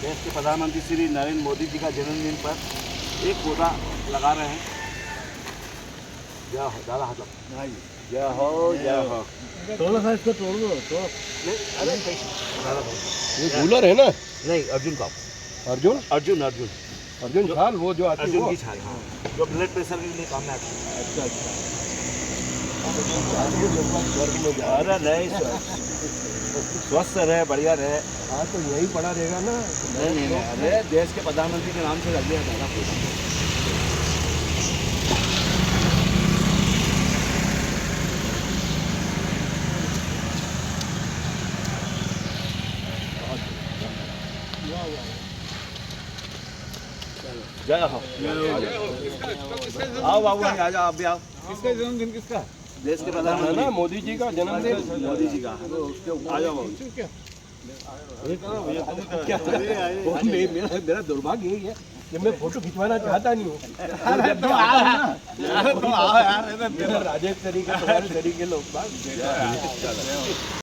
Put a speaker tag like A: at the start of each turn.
A: देश के प्रधानमंत्री श्री नरेंद्र मोदी जी का जन्मदिन पर एक पौधा लगा रहे हैं। जय हो, ज़्यादा हाथ लगाओ। जय हो, जय हो।
B: तोड़ो सा इसको, तोड़ दो, तोड़।
A: नहीं, अरे ज़्यादा करो।
C: ये कूलर है ना?
A: नहीं, अर्जुन का।
C: अर्जुन
A: अर्जुन अर्जुन
C: अर्जुन छाल वो जो आती है
A: अर्जुन
C: वो?
A: की छाल, हाँ, जो ब्लड प्रेशर के लिए काम में आती है।
C: अच्छा अच्छा। आदमी लगभग स्वर्ग में जा
A: अरे नहीं, स्वस्थ रहे, बढ़िया रहे।
C: हाँ तो यही पड़ा रहेगा ना।
A: नहीं नहीं नहीं, अरे देश के प्रधानमंत्री के नाम से लग गया ज़्यादा पौधा। जय हो। आओ बाबू, आ जाओ, आप भी आओ।
B: किसका जन्मदिन किसका?
A: देश के
C: है
A: प्रधानमंत्री
C: ना मोदी जी का जन्मदिन।
A: मोदी जी का। आ जाओ बाबू।
C: क्या मेरा दुर्भाग्य यही है कि मैं फोटो खिंचवाना चाहता नहीं हूँ। राजेश तरीके तुम्हारे तरीके लोग